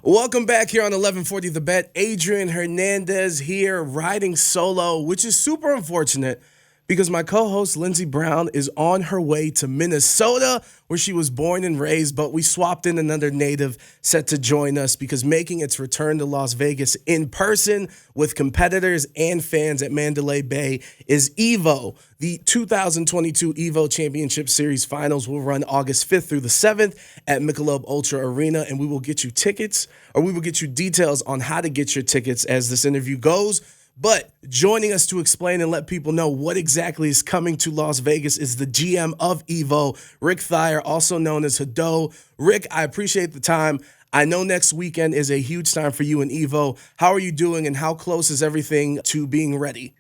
Welcome back here on 1140 The Bet. Adrian Hernandez here riding solo, which is super unfortunate because my co-host Lindsey Brown is on her way to Minnesota where she was born and raised, but we swapped in another native set to join us because making its return to Las Vegas in person with competitors and fans at Mandalay Bay is EVO. The 2022 EVO Championship Series Finals will run August 5th through the 7th at Michelob Ultra Arena, and we will get you tickets, or we will get you details on how to get your tickets as this interview goes. But joining us to explain and let people know what exactly is coming to Las Vegas is the GM of EVO, Rick Thiher, also known as Hadou. Rick, I appreciate the time. I know next weekend is a huge time for you in EVO. How are you doing, and how close is everything to being ready?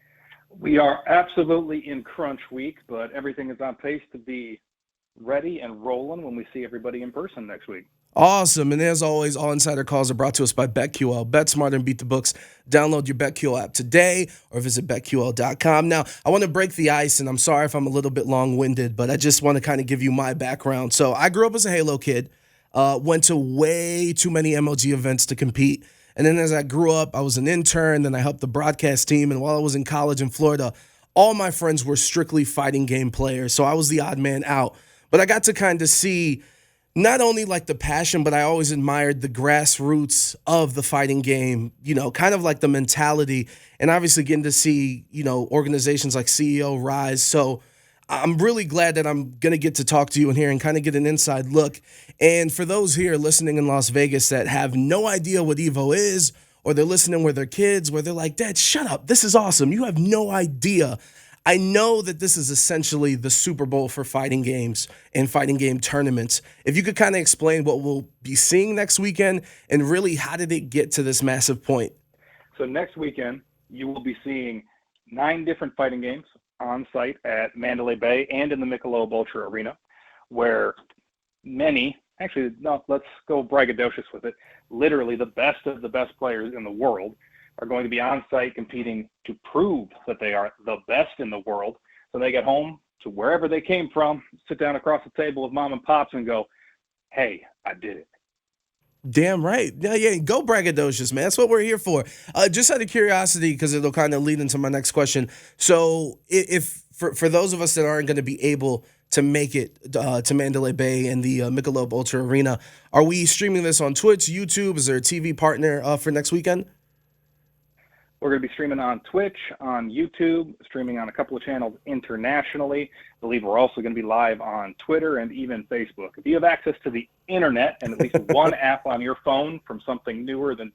We are absolutely in crunch week, but everything is on pace to be ready and rolling when we see everybody in person next week. Awesome. And as always, all insider calls are brought to us by BetQL. Bet smarter and beat the books. Download your BetQL app today or visit betql.com. Now, I want to break the ice, and I'm sorry if I'm a little bit long-winded, but I just want to kind of give you my background. So I grew up as a Halo kid, went to way too many MLG events to compete. And then as I grew up, I was an intern, then I helped the broadcast team. And while I was in college in Florida, all my friends were strictly fighting game players. So I was the odd man out. But I got to kind of see not only like the passion, but I always admired the grassroots of the fighting game, kind of like the mentality, and obviously getting to see, organizations like CEO rise. So I'm really glad that I'm going to get to talk to you in here and kind of get an inside look. And for those here listening in Las Vegas that have no idea what EVO is, or they're listening with their kids where they're like, Dad, shut up. This is awesome. You have no idea. I know that this is essentially the Super Bowl for fighting games and fighting game tournaments. If you could kind of explain what we'll be seeing next weekend and really how did it get to this massive point? So next weekend, you will be seeing 9 different fighting games on site at Mandalay Bay and in the Michelob Ultra Arena, where let's go braggadocious with it, literally the best of the best players in the world are going to be on site competing to prove that they are the best in the world. So they get home to wherever they came from, sit down across the table with mom and pops and go, hey, I did it. Damn right. Yeah, go braggadocious, man. That's what we're here for. Just out of curiosity, because it'll kind of lead into my next question. So if for those of us that aren't going to be able to make it to Mandalay Bay and the Michelob Ultra Arena, are we streaming this on Twitch, YouTube? Is there a TV partner for next weekend? We're going to be streaming on Twitch, on YouTube, streaming on a couple of channels internationally. I believe we're also going to be live on Twitter and even Facebook. If you have access to the internet and at least one app on your phone from something newer than,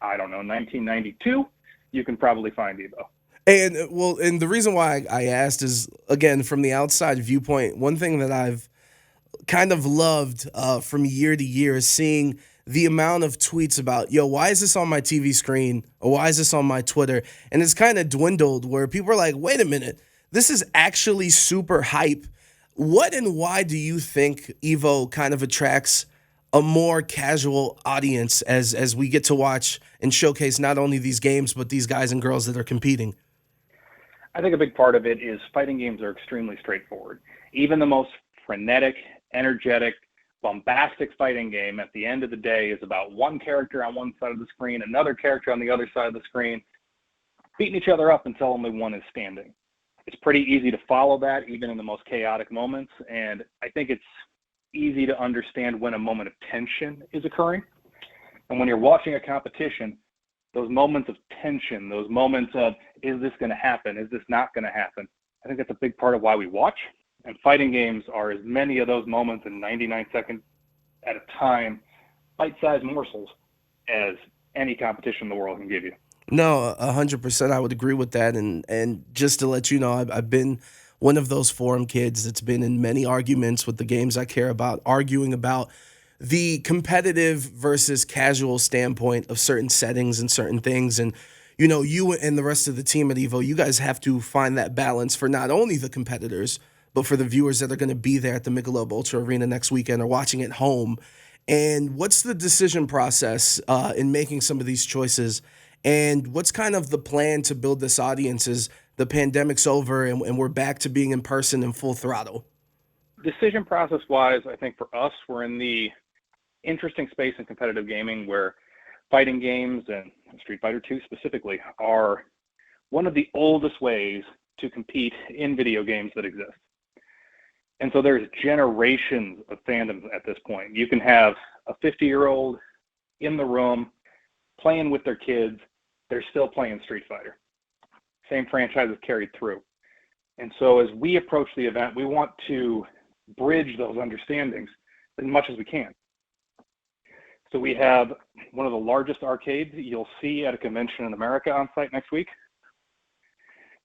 1992, you can probably find EVO. And the reason why I asked is, again, from the outside viewpoint, one thing that I've kind of loved from year to year is seeing the amount of tweets about, why is this on my TV screen? Or why is this on my Twitter? And it's kind of dwindled where people are like, wait a minute, this is actually super hype. What and why do you think EVO kind of attracts a more casual audience as we get to watch and showcase not only these games, but these guys and girls that are competing? I think a big part of it is fighting games are extremely straightforward. Even the most frenetic, energetic, bombastic fighting game at the end of the day is about one character on one side of the screen, another character on the other side of the screen, beating each other up until only one is standing. It's pretty easy to follow that even in the most chaotic moments, and I think it's easy to understand when a moment of tension is occurring. And when you're watching a competition, those moments of tension, those moments of, is this going to happen? Is this not going to happen? I think that's a big part of why we watch. And fighting games are as many of those moments in 99 seconds at a time, bite-sized morsels, as any competition in the world can give you. No, 100%. I would agree with that. And just to let you know, I've been one of those forum kids that's been in many arguments with the games I care about, arguing about the competitive versus casual standpoint of certain settings and certain things. And, you and the rest of the team at EVO, you guys have to find that balance for not only the competitors, but for the viewers that are going to be there at the Michelob Ultra Arena next weekend or watching at home. And what's the decision process in making some of these choices? And what's kind of the plan to build this audience as the pandemic's over and we're back to being in person in full throttle? Decision process-wise, I think for us, we're in the interesting space in competitive gaming where fighting games, and Street Fighter II specifically, are one of the oldest ways to compete in video games that exist. And so there's generations of fandoms at this point. You can have a 50-year-old in the room playing with their kids. They're still playing Street Fighter. Same franchises carried through. And so as we approach the event, we want to bridge those understandings as much as we can. So we have one of the largest arcades you'll see at a convention in America on site next week.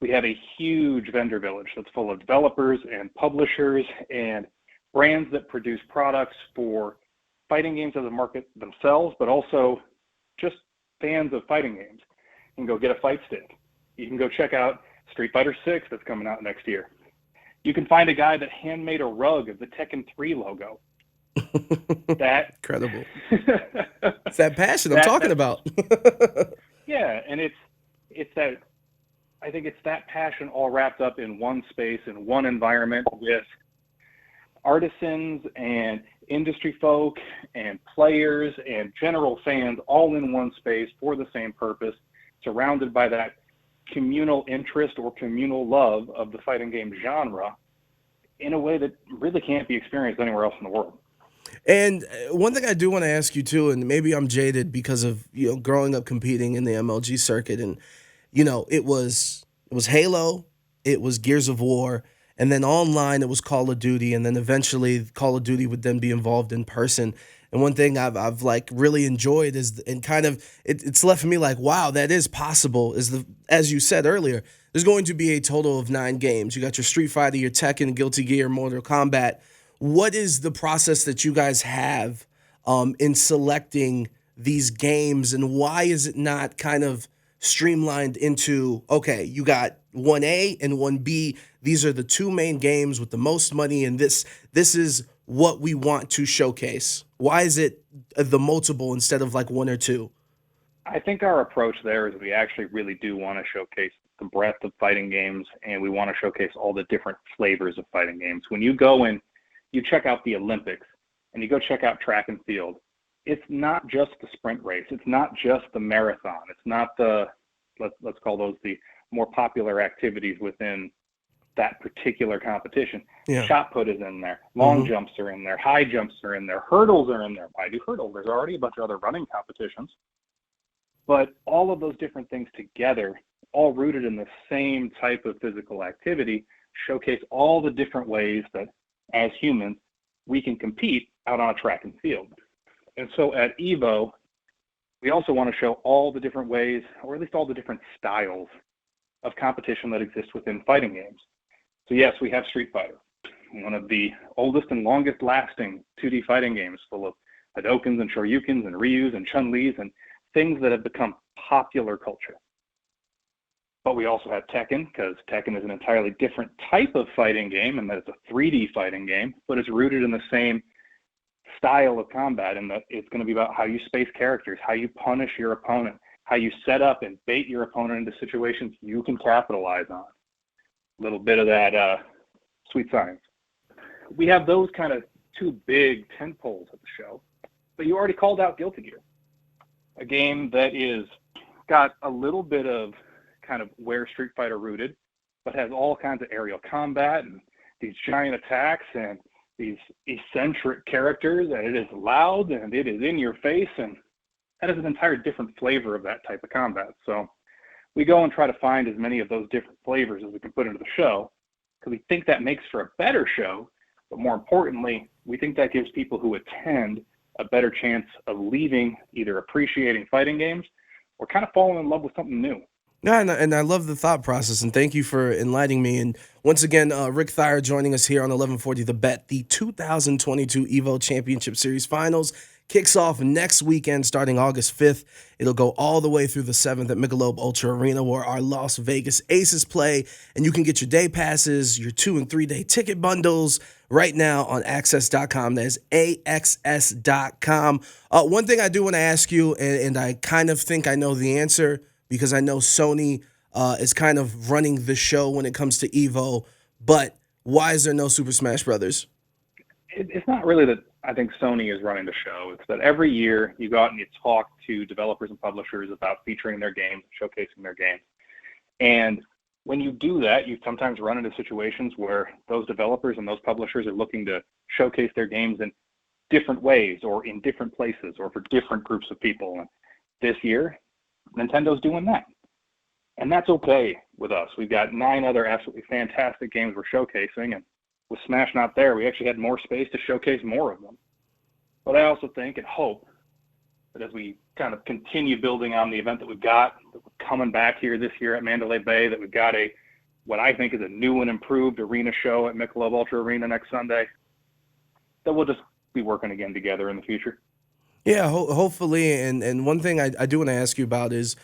We have a huge vendor village that's full of developers and publishers and brands that produce products for fighting games as a market themselves, but also just fans of fighting games. You can go get a fight stick. You can go check out Street Fighter 6 that's coming out next year. You can find a guy that handmade a rug of the Tekken 3 logo. That incredible. It's that passion I'm talking about. Yeah, and it's that, I think it's that passion all wrapped up in one space, in one environment, with artisans and industry folk and players and general fans all in one space for the same purpose, surrounded by that communal interest or communal love of the fighting game genre in a way that really can't be experienced anywhere else in the world. And one thing I do want to ask you too, and maybe I'm jaded because of growing up competing in the MLG circuit, and it was Halo, it was Gears of War, and then online it was Call of Duty, and then eventually Call of Duty would then be involved in person. And one thing I've like really enjoyed is, and kind of it's left me like, wow, that is possible. As you said earlier, there's going to be a total of 9 games. You got your Street Fighter, your Tekken, Guilty Gear, Mortal Kombat. What is the process that you guys have in selecting these games, and why is it not kind of streamlined into, okay, you got 1A and 1B. These are the 2 main games with the most money, and this is what we want to showcase. Why is it the multiple instead of like 1 or 2? I think our approach there is we actually really do want to showcase the breadth of fighting games, and we want to showcase all the different flavors of fighting games. When you go and you check out the Olympics and you go check out track and field, it's not just the sprint race. It's not just the marathon. It's not the, let's call those the more popular activities within that particular competition. Yeah. Shot put is in there. Long jumps are in there. High jumps are in there. Hurdles are in there. Why do hurdles? There's already a bunch of other running competitions. But all of those different things together, all rooted in the same type of physical activity, showcase all the different ways that as humans, we can compete out on a track and field. And so at EVO, we also want to show all the different ways, or at least all the different styles of competition that exist within fighting games. So yes, we have Street Fighter, one of the oldest and longest lasting 2D fighting games, full of Hadoukens and Shoryukens and Ryus and Chun-Lis and things that have become popular culture. But we also have Tekken, because Tekken is an entirely different type of fighting game, and that it's a 3D fighting game, but it's rooted in the same style of combat, and that it's going to be about how you space characters, how you punish your opponent, how you set up and bait your opponent into situations you can capitalize on. A little bit of that sweet science. We have those kind of 2 big tentpoles of the show, but you already called out Guilty Gear, a game that is got a little bit of kind of where Street Fighter rooted, but has all kinds of aerial combat and these giant attacks and these eccentric characters, and it is loud and it is in your face, and that is an entire different flavor of that type of combat. So we go and try to find as many of those different flavors as we can put into the show, because we think that makes for a better show, but more importantly, we think that gives people who attend a better chance of leaving either appreciating fighting games or kind of falling in love with something new. Yeah, and I love the thought process, and thank you for enlightening me. And once again, Rick Thiher joining us here on 1140 The Bet. The 2022 EVO Championship Series Finals kicks off next weekend starting August 5th. It'll go all the way through the 7th at Michelob Ultra Arena, where our Las Vegas Aces play, and you can get your day passes, your 2- and 3-day ticket bundles right now on access.com. That is AXS.com. One thing I do want to ask you, and I kind of think I know the answer, because I know Sony is kind of running the show when it comes to EVO, but why is there no Super Smash Brothers? it's not really that I think Sony is running the show. It's that every year you go out and you talk to developers and publishers about featuring their games, showcasing their games. And when you do that, you sometimes run into situations where those developers and those publishers are looking to showcase their games in different ways or in different places or for different groups of people. And this year, Nintendo's doing that. And that's okay with us. We've got 9 other absolutely fantastic games we're showcasing, and with Smash not there, we actually had more space to showcase more of them. But I also think and hope that as we kind of continue building on the event that we've got, that we're coming back here this year at Mandalay Bay, that we've got what I think is a new and improved arena show at Michelob Ultra Arena next Sunday, that we'll just be working again together in the future. Yeah, hopefully. And one thing I do want to ask you about is,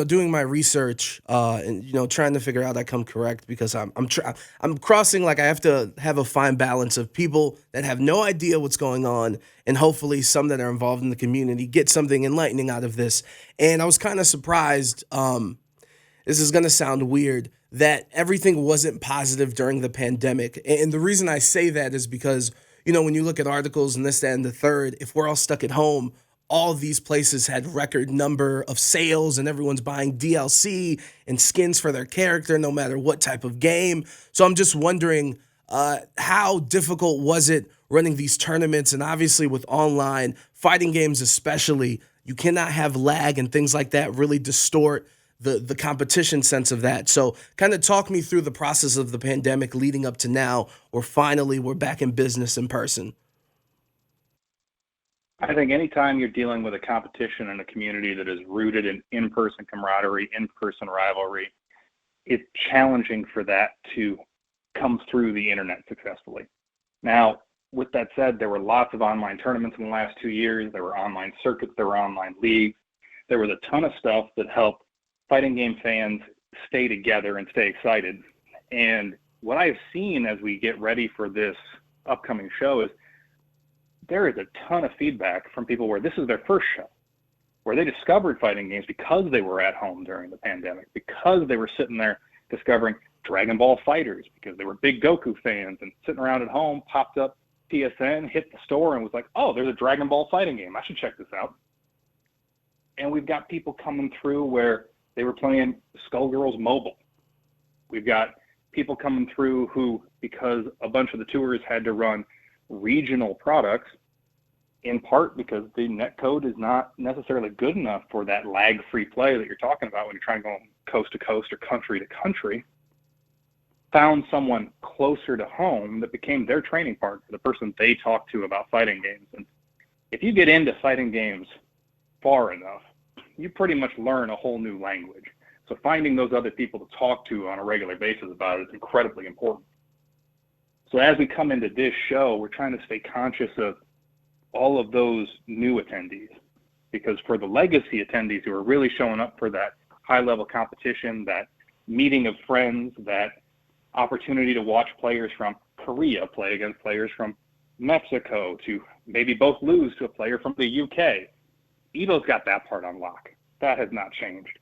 doing my research, and trying to figure out I come correct, because I'm crossing, like, I have to have a fine balance of people that have no idea what's going on, and hopefully some that are involved in the community get something enlightening out of this. And I was kind of surprised. This is gonna sound weird, that everything wasn't positive during the pandemic. And the reason I say that is because, when you look at articles and this, that, and the third, if we're all stuck at home, all these places had record number of sales, and everyone's buying DLC and skins for their character, no matter what type of game. So I'm just wondering, how difficult was it running these tournaments? And obviously with online fighting games especially, you cannot have lag and things like that really distort the competition sense of that. So kind of talk me through the process of the pandemic leading up to now, where finally we're back in business in person. I think anytime you're dealing with a competition and a community that is rooted in in-person camaraderie, in-person rivalry, it's challenging for that to come through the internet successfully. Now, with that said, there were lots of online tournaments in the last 2 years. There were online circuits. There were online leagues. There was a ton of stuff that helped fighting game fans stay together and stay excited. And what I've seen as we get ready for this upcoming show is there is a ton of feedback from people where this is their first show, where they discovered fighting games because they were at home during the pandemic, because they were sitting there discovering Dragon Ball Fighters, because they were big Goku fans, and sitting around at home, popped up PSN, hit the store, and was like, oh, there's a Dragon Ball fighting game. I should check this out. And we've got people coming through where they were playing Skullgirls Mobile. We've got people coming through who, because a bunch of the tours had to run regional products, in part because the netcode is not necessarily good enough for that lag-free play that you're talking about when you're trying to go coast to coast or country to country, found someone closer to home that became their training partner, the person they talk to about fighting games. And if you get into fighting games far enough, you pretty much learn a whole new language. So finding those other people to talk to on a regular basis about it is incredibly important. So as we come into this show, we're trying to stay conscious of all of those new attendees, because for the legacy attendees who are really showing up for that high-level competition, that meeting of friends, that opportunity to watch players from Korea play against players from Mexico, to maybe both lose to a player from the UK, EVO's got that part on lock. That has not changed.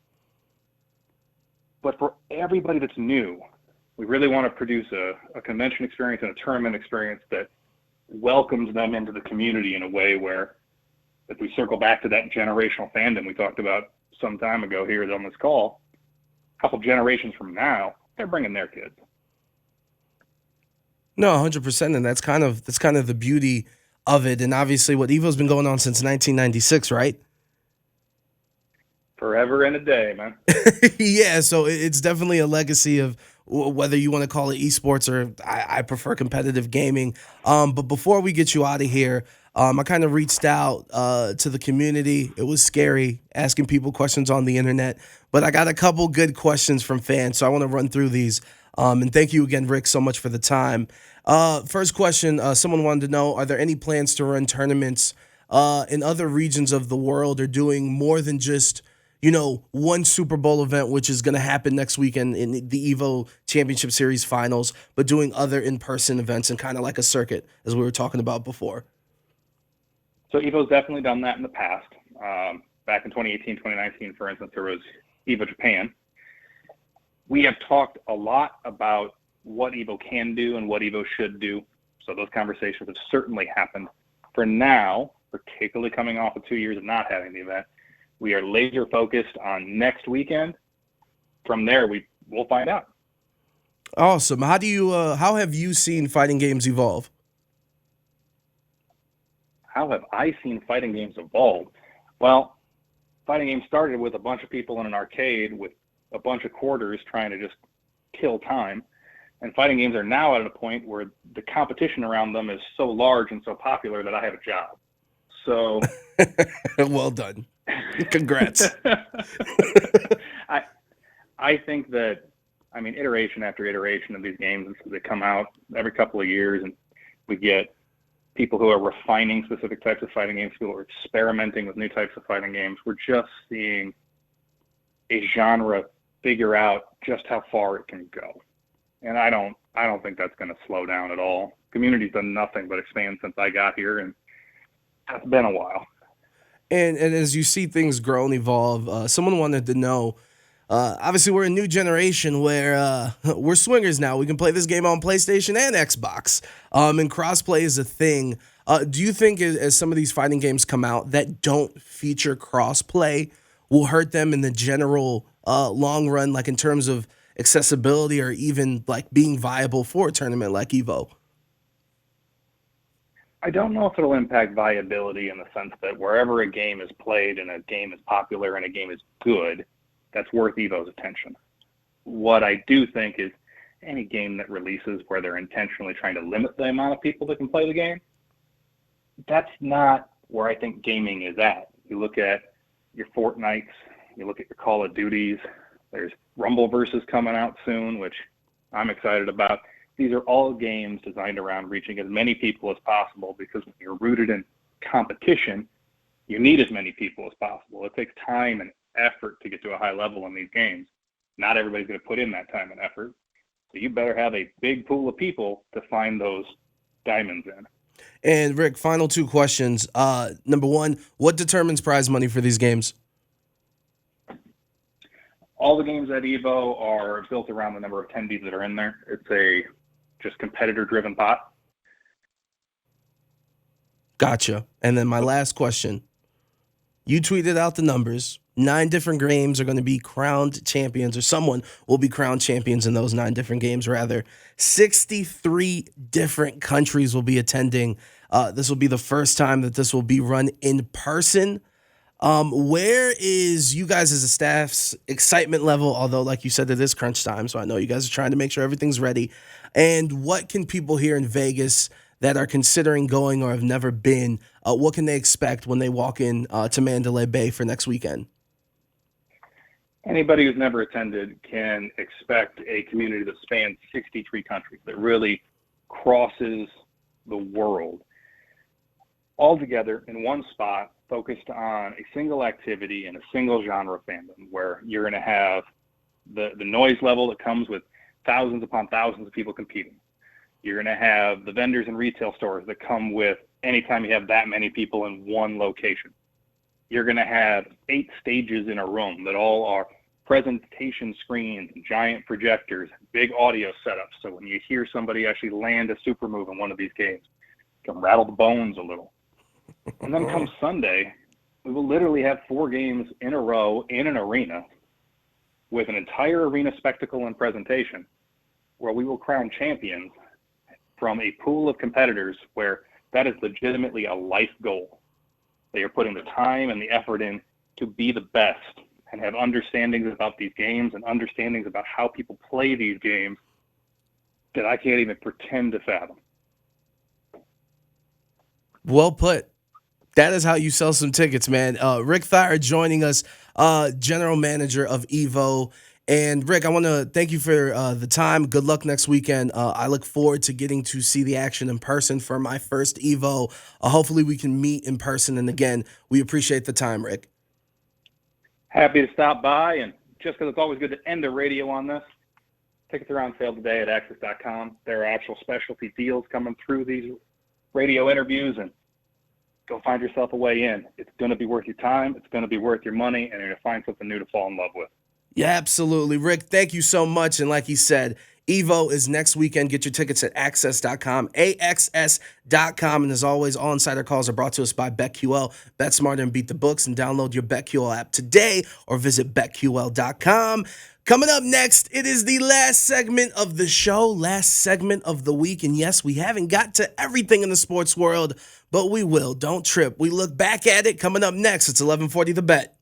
But for everybody that's new, we really want to produce a convention experience and a tournament experience that welcomes them into the community in a way where, if we circle back to that generational fandom we talked about some time ago here on this call, a couple generations from now, they're bringing their kids. No, 100%, and that's kind of the beauty of it. And obviously, what EVO's been going on since 1996, right? Forever and a day, man. Yeah, so it's definitely a legacy of whether you want to call it esports or I prefer competitive gaming. But before we get you out of here, I kind of reached out to the community. It was scary asking people questions on the internet, but I got a couple good questions from fans, so I want to run through these. And thank you again, Rick, so much for the time. First question, someone wanted to know, are there any plans to run tournaments in other regions of the world, or doing more than just one Super Bowl event, which is going to happen next weekend in the EVO Championship Series finals, but doing other in-person events and kind of like a circuit, as we were talking about before? So EVO's definitely done that in the past. Back in 2018, 2019, for instance, there was EVO Japan. We have talked a lot about what EVO can do and what EVO should do. So those conversations have certainly happened. For now, particularly coming off of 2 years of not having the event, we are laser focused on next weekend. From there, we'll find out. Awesome. How have you seen fighting games evolve? How have I seen fighting games evolve? Well, fighting games started with a bunch of people in an arcade with a bunch of quarters trying to just kill time. And fighting games are now at a point where the competition around them is so large and so popular that I have a job. So Well done. Congrats. I think that, I mean, iteration after iteration of these games, they come out every couple of years, and we get people who are refining specific types of fighting games, people who are experimenting with new types of fighting games. We're just seeing a genre figure out just how far it can go. And I don't think that's going to slow down at all. Community's done nothing but expand since I got here, and it's been a while. And as you see things grow and evolve, someone wanted to know. Obviously, we're a new generation where we're swingers now. We can play this game on PlayStation and Xbox, and crossplay is a thing. Do you think as some of these fighting games come out that don't feature crossplay will hurt them in the general long run, like in terms of accessibility or even like being viable for a tournament like EVO? I don't know if it'll impact viability in the sense that wherever a game is played and a game is popular and a game is good, that's worth EVO's attention. What I do think is any game that releases where they're intentionally trying to limit the amount of people that can play the game, that's not where I think gaming is at. You look at your Fortnites, you look at your Call of Duties, there's Rumbleverses coming out soon, which I'm excited about. These are all games designed around reaching as many people as possible, because when you're rooted in competition, you need as many people as possible. It takes time and effort to get to a high level in these games. Not everybody's going to put in that time and effort. So you better have a big pool of people to find those diamonds in. And Rick, final two questions. Number one, what determines prize money for these games? All the games at EVO are built around the number of attendees that are in there. It's a just competitor-driven pot. Gotcha. And then my last question. You tweeted out the numbers. 9 different games are going to be crowned champions, or someone will be crowned champions in those 9 different games, rather. 63 different countries will be attending. This will be the first time that this will be run in person. Where is you guys as a staff's excitement level? Although, like you said, it is crunch time, so I know you guys are trying to make sure everything's ready. And what can people here in Vegas that are considering going or have never been, what can they expect when they walk in to Mandalay Bay for next weekend? Anybody who's never attended can expect a community that spans 63 countries, that really crosses the world, all together in one spot, focused on a single activity and a single genre fandom, where you're going to have the noise level that comes with thousands upon thousands of people competing. You're going to have the vendors and retail stores that come with anytime you have that many people in one location. You're going to have 8 stages in a room that all are presentation screens, giant projectors, big audio setups. So when you hear somebody actually land a super move in one of these games, it can rattle the bones a little. And then come Sunday, we will literally have 4 games in a row in an arena with an entire arena spectacle and presentation, where we will crown champions from a pool of competitors where that is legitimately a life goal. They are putting the time and the effort in to be the best and have understandings about these games and understandings about how people play these games that I can't even pretend to fathom. Well put. That is how you sell some tickets, man. Rick Thiher joining us, general manager of EVO. And Rick, I want to thank you for the time. Good luck next weekend. I look forward to getting to see the action in person for my first EVO. Hopefully we can meet in person. And again, we appreciate the time, Rick. Happy to stop by. And just because it's always good to end the radio on this, tickets are on sale today at access.com. There are actual specialty deals coming through these radio interviews, and go find yourself a way in. It's going to be worth your time. It's going to be worth your money, and you're going to find something new to fall in love with. Yeah, absolutely. Rick, thank you so much. And like he said, EVO is next weekend. Get your tickets at access.com, AXS.com. And as always, all insider calls are brought to us by BetQL. Bet smarter and beat the books, and download your BetQL app today or visit BetQL.com. Coming up next, it is the last segment of the show, last segment of the week. And yes, we haven't got to everything in the sports world, but we will. Don't trip. We look back at it coming up next. It's 11:40 The Bet.